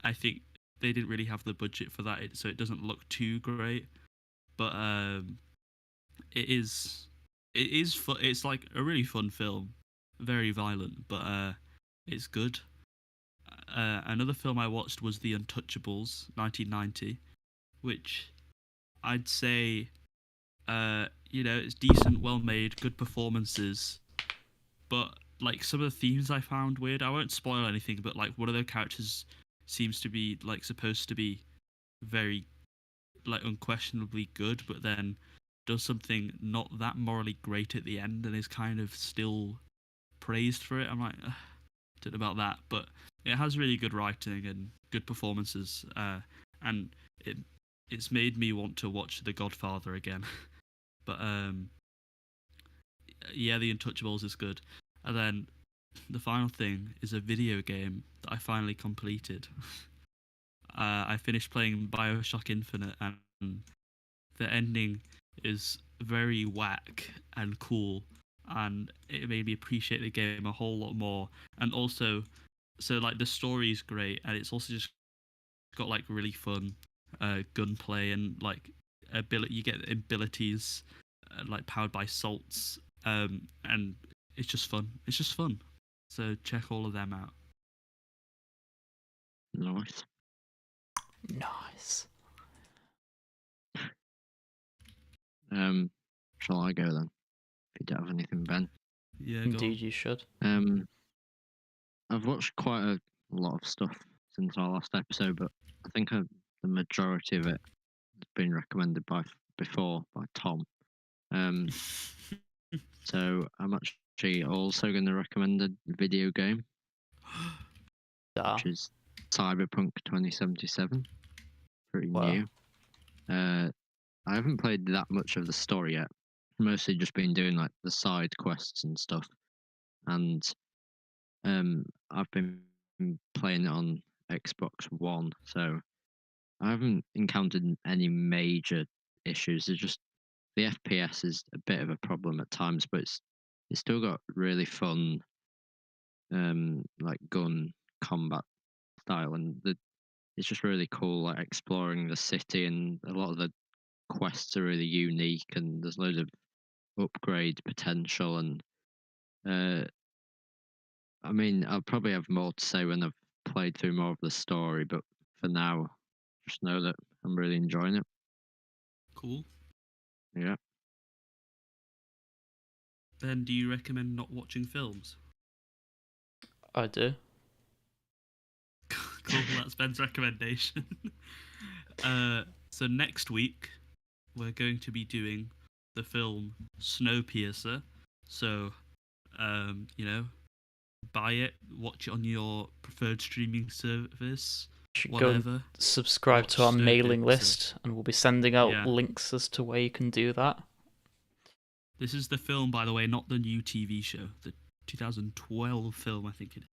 I think they didn't really have the budget for that, so it doesn't look too great. But it is fun. It's like a really fun film, very violent, but it's good. Another film I watched was The Untouchables, 1990, which I'd say, it's decent, well made, good performances, but like some of the themes I found weird. I won't spoil anything, but like one of the characters seems to be like supposed to be very like unquestionably good, but then does something not that morally great at the end and is kind of still praised for it. I'm like, don't know about that, but it has really good writing and good performances, and it's made me want to watch The Godfather again. But yeah, The Untouchables is good. And then the final thing is a video game that I finally completed. I finished playing BioShock Infinite, and the ending is very whack and cool, and it made me appreciate the game a whole lot more. And also, so like the story is great, and it's also just got like really fun gunplay and like you get abilities like powered by salts, and it's just fun. It's just fun. So check all of them out. Nice. Nice. Shall I go then? If you don't have anything, Ben. Yeah, go Indeed, on. you should. I've watched quite a lot of stuff since our last episode, but I think the majority of it has been recommended before by Thom. So I'm actually also going to recommend a video game, which is Cyberpunk 2077. Pretty new. I haven't played that much of the story yet. Mostly just been doing like the side quests and stuff. And I've been playing it on Xbox One, so I haven't encountered any major issues. It's just the FPS is a bit of a problem at times, but it's still got really fun like gun combat style, and it's just really cool, like exploring the city, and a lot of the quests are really unique, and there's loads of upgrade potential. And I mean, I'll probably have more to say when I've played through more of the story, but for now, just know that I'm really enjoying it. Cool. Yeah. Ben, do you recommend not watching films? I do. Cool, that's Ben's recommendation. So next week, we're going to be doing the film Snowpiercer. So, buy it, watch it on your preferred streaming service, Should whatever. go and subscribe Watch to our Snowpiercer. mailing list, and we'll be sending out Yeah. links as to where you can do that. This is the film, by the way, not the new TV show. The 2012 film, I think it is.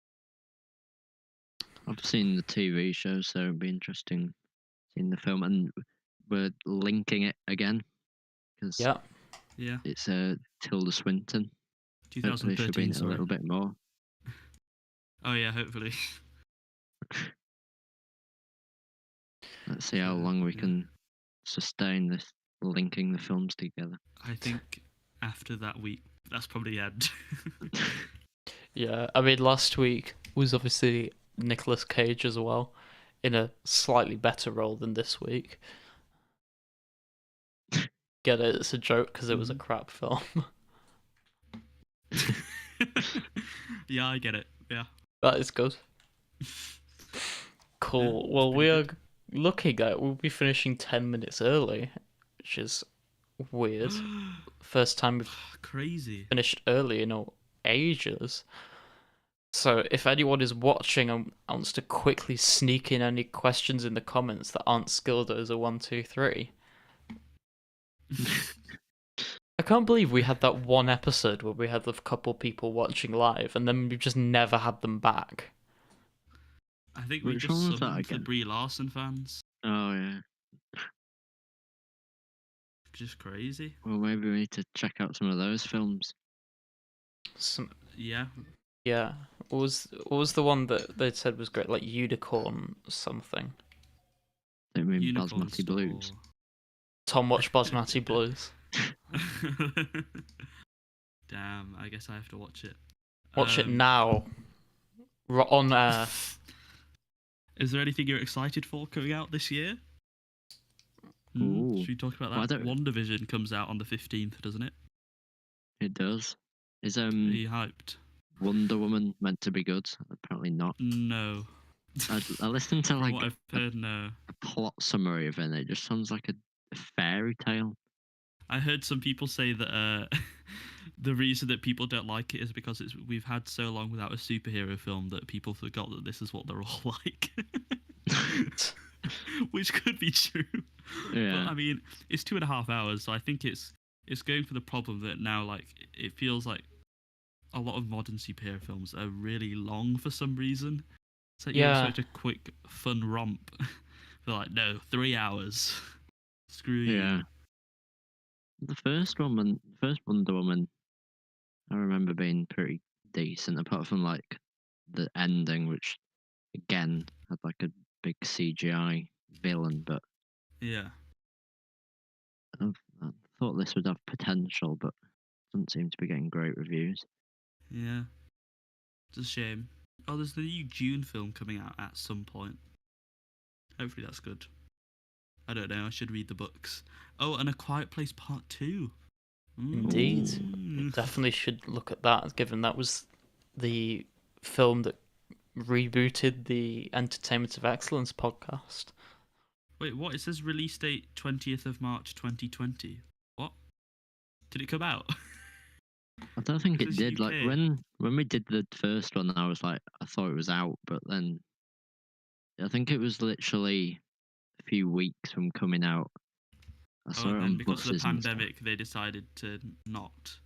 I've seen the TV show, so it'd be interesting seeing the film, and we're linking it again because Yeah. Yeah, it's Tilda Swinton. Hopefully she'll be 2013, in it a sorry. little bit more. Oh yeah, hopefully. Let's see how long we Yeah. can sustain this linking the films together. I think after that week, that's probably the end. Yeah, I mean, last week was obviously Nicolas Cage as well, in a slightly better role than this week. Get it? It's a joke because it was a crap film. Yeah, I get it. Yeah. That is good. Cool. Yeah, Well, it's we pretty are good. looking at it, we'll be finishing 10 minutes early, which is weird. First time we've Crazy. finished early in ages. So if anyone is watching and wants to quickly sneak in any questions in the comments that aren't skilled as a 1, 2, 3. I can't believe we had that one episode where we had a couple people watching live and then we've just never had them back. I think we Which just one was that summoned the again? Brie Larson fans. Oh yeah. Just crazy. Well, maybe we need to check out some of those films. Yeah. Yeah. What was the one that they said was great? Like Unicorn something. Don't mean Unicorn Basmati Blues. Store. Tom watched Basmati Blues. Damn, I guess I have to watch it. Watch it now. On air. Is there anything you're excited for coming out this year? Ooh. Should we talk about Well, I that? don't- WandaVision comes out on the 15th, doesn't it? It does. Is Are you hyped? Wonder Woman meant to be good? Apparently not. No. I listened to From like what I've heard, no. a plot summary of it, and it just sounds like a fairy tale. I heard some people say that the reason that people don't like it is because we've had so long without a superhero film that people forgot that this is what they're all like. Which could be true. Yeah. But I mean, it's 2.5 hours, so I think it's going for the problem that now, like, it feels like a lot of modern superhero films are really long for some reason. It's like you Yeah. want such a quick, fun romp. They're like, no, 3 hours. Screw you. Yeah. The first Wonder Woman, I remember being pretty decent, apart from like the ending, which again had like a big CGI villain. But Yeah. I thought this would have potential, but doesn't seem to be getting great reviews. Yeah. It's a shame. Oh, there's the new June film coming out at some point. Hopefully that's good. I don't know, I should read the books. Oh, and A Quiet Place Part 2. Indeed. Mm. Definitely should look at that, given that was the film that rebooted the Entertainment of Excellence podcast. Wait, what? It says release date 20th of March 2020. What? Did it come out? I don't think it This did. Like UK. when we did the first one, I was like, I thought it was out, but then I think it was literally a few weeks from coming out. I saw Oh, it and on then because of the buses and stuff. pandemic, they decided to not.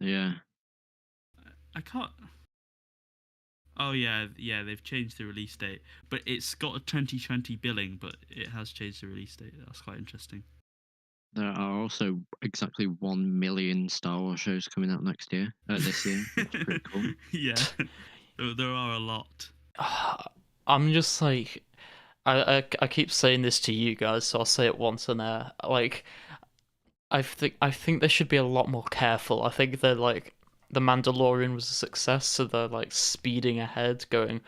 Yeah. I can't. Oh yeah, they've changed the release date, but it's got a 2020 billing, but it has changed the release date. That's quite interesting. There are also exactly 1 million Star Wars shows coming out next year. This year. That's pretty cool. Yeah, there are a lot. I'm just like, I keep saying this to you guys, so I'll say it once on air. Like, I think they should be a lot more careful. I think they're like, The Mandalorian was a success, so they're like speeding ahead, going,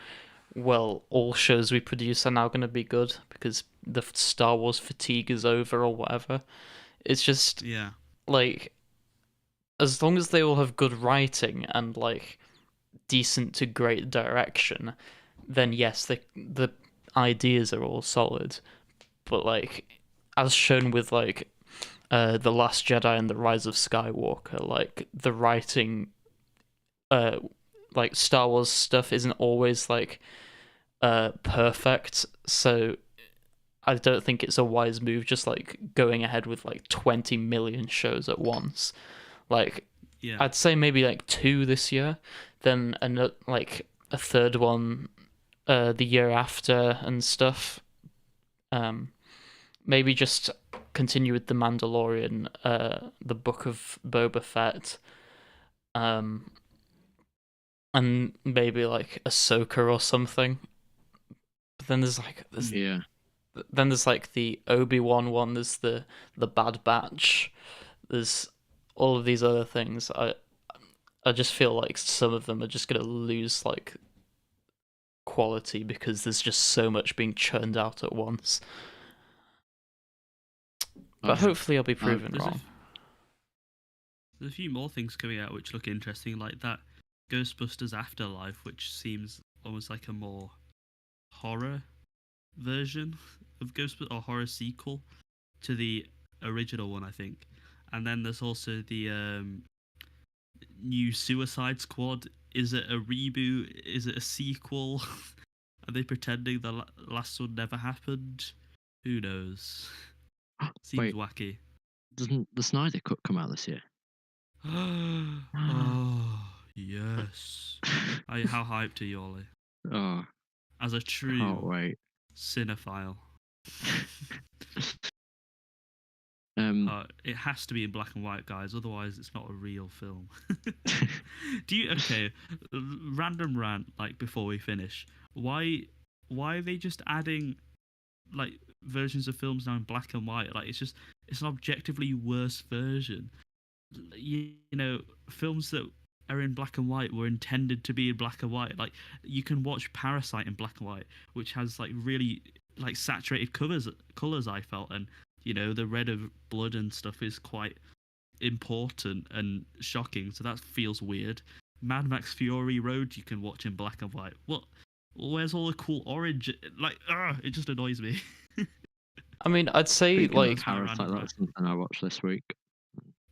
well, all shows we produce are now going to be good because the Star Wars fatigue is over or whatever. It's just Yeah, like, as long as they all have good writing and like decent to great direction, then yes, the ideas are all solid. But like, as shown with like The Last Jedi and The Rise of Skywalker, like the writing, like Star Wars stuff isn't always like perfect. So I don't think it's a wise move just like going ahead with like 20 million shows at once. Like, yeah. I'd say maybe like 2 this year, then like a third one the year after and stuff. Maybe just continue with The Mandalorian, the Book of Boba Fett, and maybe like Ahsoka or something. But then there's like Yeah. then there's like the Obi-Wan one, there's the Bad Batch, there's all of these other things. I just feel like some of them are just gonna lose like quality because there's just so much being churned out at once. But hopefully I'll be proven There's wrong. There's a few more things coming out which look interesting, like that Ghostbusters Afterlife, which seems almost like a more horror version of Ghostbusters, or horror sequel to the original one, I think. And then there's also the new Suicide Squad. Is it a reboot? Is it a sequel? Are they pretending the last one never happened? Who knows? Seems Wait. wacky. Doesn't the Snyder Cut come out this year? Oh, yes. How hyped are you, Ollie? Oh, As a can't true wait. cinephile. It has to be in black and white, guys. Otherwise, it's not a real film. Random rant, like, before we finish. Why are they just adding, like, versions of films now in black and white? Like, it's an objectively worse version. You know, films that are in black and white were intended to be in black and white. Like, you can watch Parasite in black and white, which has, like, really, like, saturated colors, I felt, and you know, the red of blood and stuff is quite important and shocking, so that feels weird. Mad Max Fury Road you can watch in black and white. What? Where's all the cool orange? Like, it just annoys me. I mean, I'd say Speaking like of Parasite, that's something I watched this week.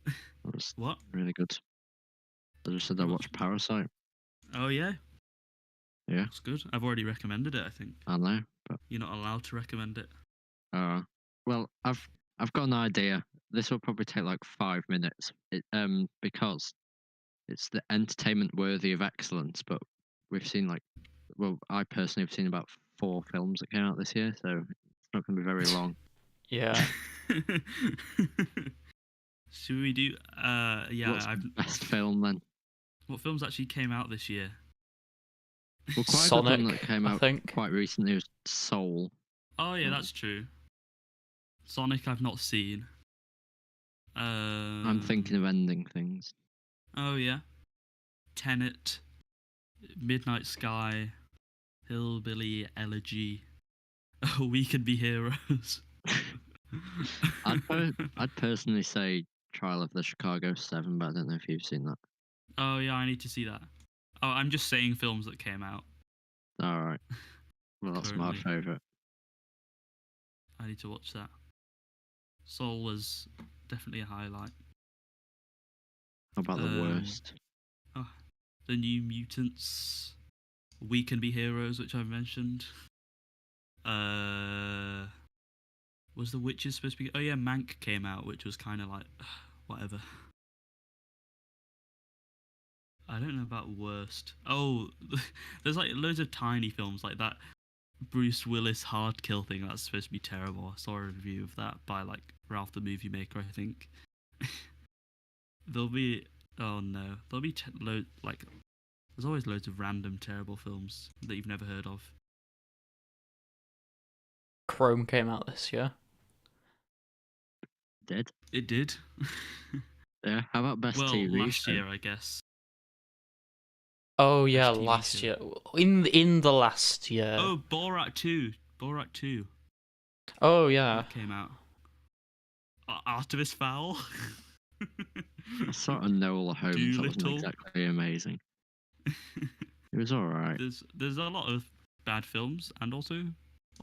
That was What? really good. I just said I watched Parasite. Oh yeah. Yeah. It's good. I've already recommended it, I think. I know, but You're not allowed to recommend it. well, I've got an idea. This will probably take like 5 minutes. Because it's the entertainment worthy of excellence. But we've seen I personally have seen about 4 films that came out this year, so it's not going to be very long. yeah. Should we do? Yeah. What's the best film then? What films actually came out this year? Well, quite a good one that came I out think. quite recently was Soul. Oh yeah, that's true. Sonic, I've not seen. I'm thinking of ending things. Oh yeah. Tenet, Midnight Sky, Hillbilly Elegy. We Can Be Heroes. I'd personally say Trial of the Chicago 7, but I don't know if you've seen that. Oh yeah, I need to see that. Oh, I'm just saying films that came out. All right. Well, that's my Currently. favourite. I need to watch that. Soul was definitely a highlight. How about the worst? The New Mutants, We Can Be Heroes, which I mentioned. Was The Witches supposed to be? Oh yeah, Mank came out, which was kind of like whatever. I don't know about worst. Oh, there's like loads of tiny films like that. Bruce Willis hard kill thing that's supposed to be terrible. I saw a review of that by like Ralph the Movie Maker, I think. There'll be there's always loads of random terrible films that you've never heard of. Chrome came out this year. Did? It did. Yeah. How about best Well, TV last show? year, I guess. Oh yeah, TV last show. year. In the last year. Oh, Borat 2. Borat 2 Oh yeah. that came out. Artemis Fowl. I saw Enola Holmes. That wasn't Doolittle. exactly amazing. It was all right. There's a lot of bad films and also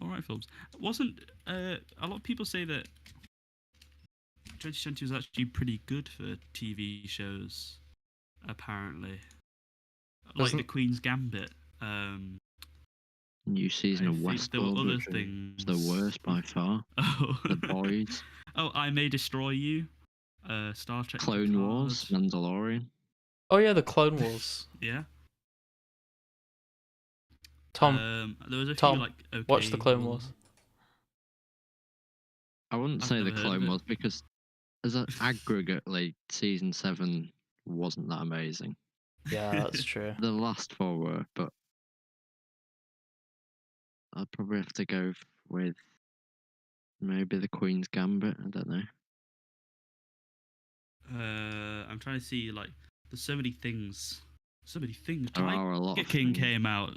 alright films. Wasn't a lot of people say that 2020 was actually pretty good for TV shows, apparently. Like The Queen's Gambit. New season I of think there were Westworld, other which things. was the worst by far. Oh. The Boys, Oh, I May Destroy You. Star Trek. Clone Picard. Wars, Mandalorian. Oh yeah, the Clone Wars. Yeah. Tom, there was a Tom, few like okay watch the Clone ones. Wars. I wouldn't I've say the never heard of Clone it. Wars because, as an aggregately, season 7 wasn't that amazing. Yeah, that's true. The last 4 were, but I'd probably have to go with maybe the Queen's Gambit. I don't know. I'm trying to see like there's so many things. So many things. There are a lot Tiger of King things. came out.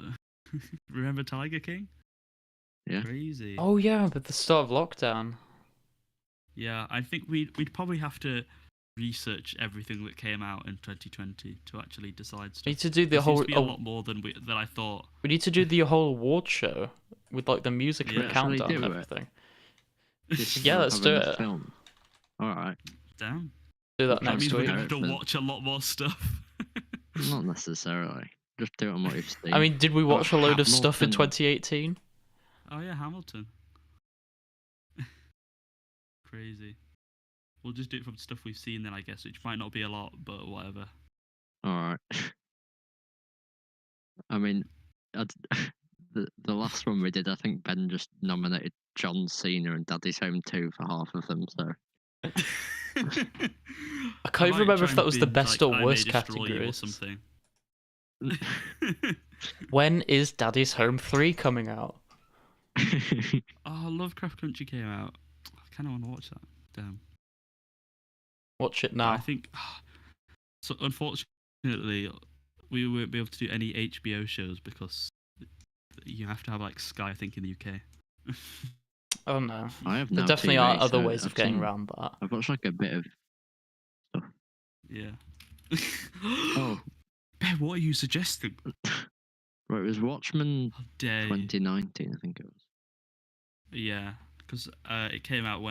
Remember Tiger King? Yeah. Crazy. Oh yeah, but the start of lockdown. Yeah, I think we'd probably have to research everything that came out in 2020 to actually decide stuff. We need to do the There seems whole. to be a lot more than I thought. We need to do the whole award show with like the music and Yeah. the Shall we countdown do and it? everything. Do you think Yeah, we'll let's have do enough it. Film? All right. Damn. Do that That That next means we're week. gonna have to But- watch a lot more stuff. Not necessarily. Just do it on what you've seen. I mean, did we watch a load of stuff in Hamilton. 2018? Oh yeah, Hamilton. Crazy. We'll just do it from stuff we've seen then, I guess, which might not be a lot, but whatever. All right. I mean, the last one we did, I think Ben just nominated John Cena and Daddy's Home 2 for half of them. So I can't even remember if that was the best or worst or categories. something. When is Daddy's Home 3 coming out? Oh, Lovecraft Country came out. I kind of want to watch that. Damn. Watch it But I now. think. So unfortunately, we won't be able to do any HBO shows because you have to have like Sky, I think, in the UK. Oh no. I have There now definitely TV, are other so ways of I've getting seen- around that. I've watched like a bit of. Yeah. Oh, Ben, what are you suggesting? right, it was Watchmen How dare you. 2019, I think it was. Yeah, because it came out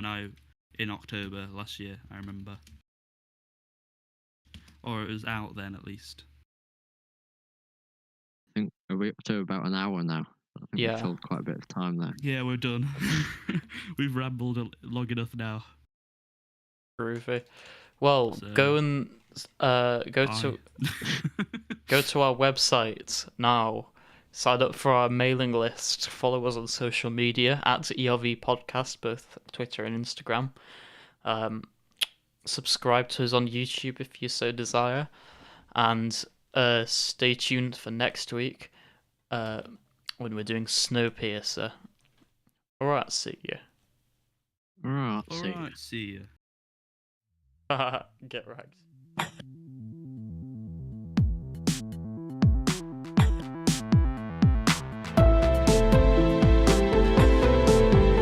in October last year, I remember. Or it was out then, at least. I think are we up to about an hour now? I think Yeah. we filled quite a bit of time there. Yeah, we're done. We've rambled long enough now. Groovy. Well, So- go and go to our website now. Sign up for our mailing list. Follow us on social media at ERV Podcast, both Twitter and Instagram. Subscribe to us on YouTube if you so desire, and stay tuned for next week when we're doing Snowpiercer. All right, see you. All right, see ya. Alright, see you. Get right.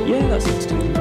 Yeah, that sounds good.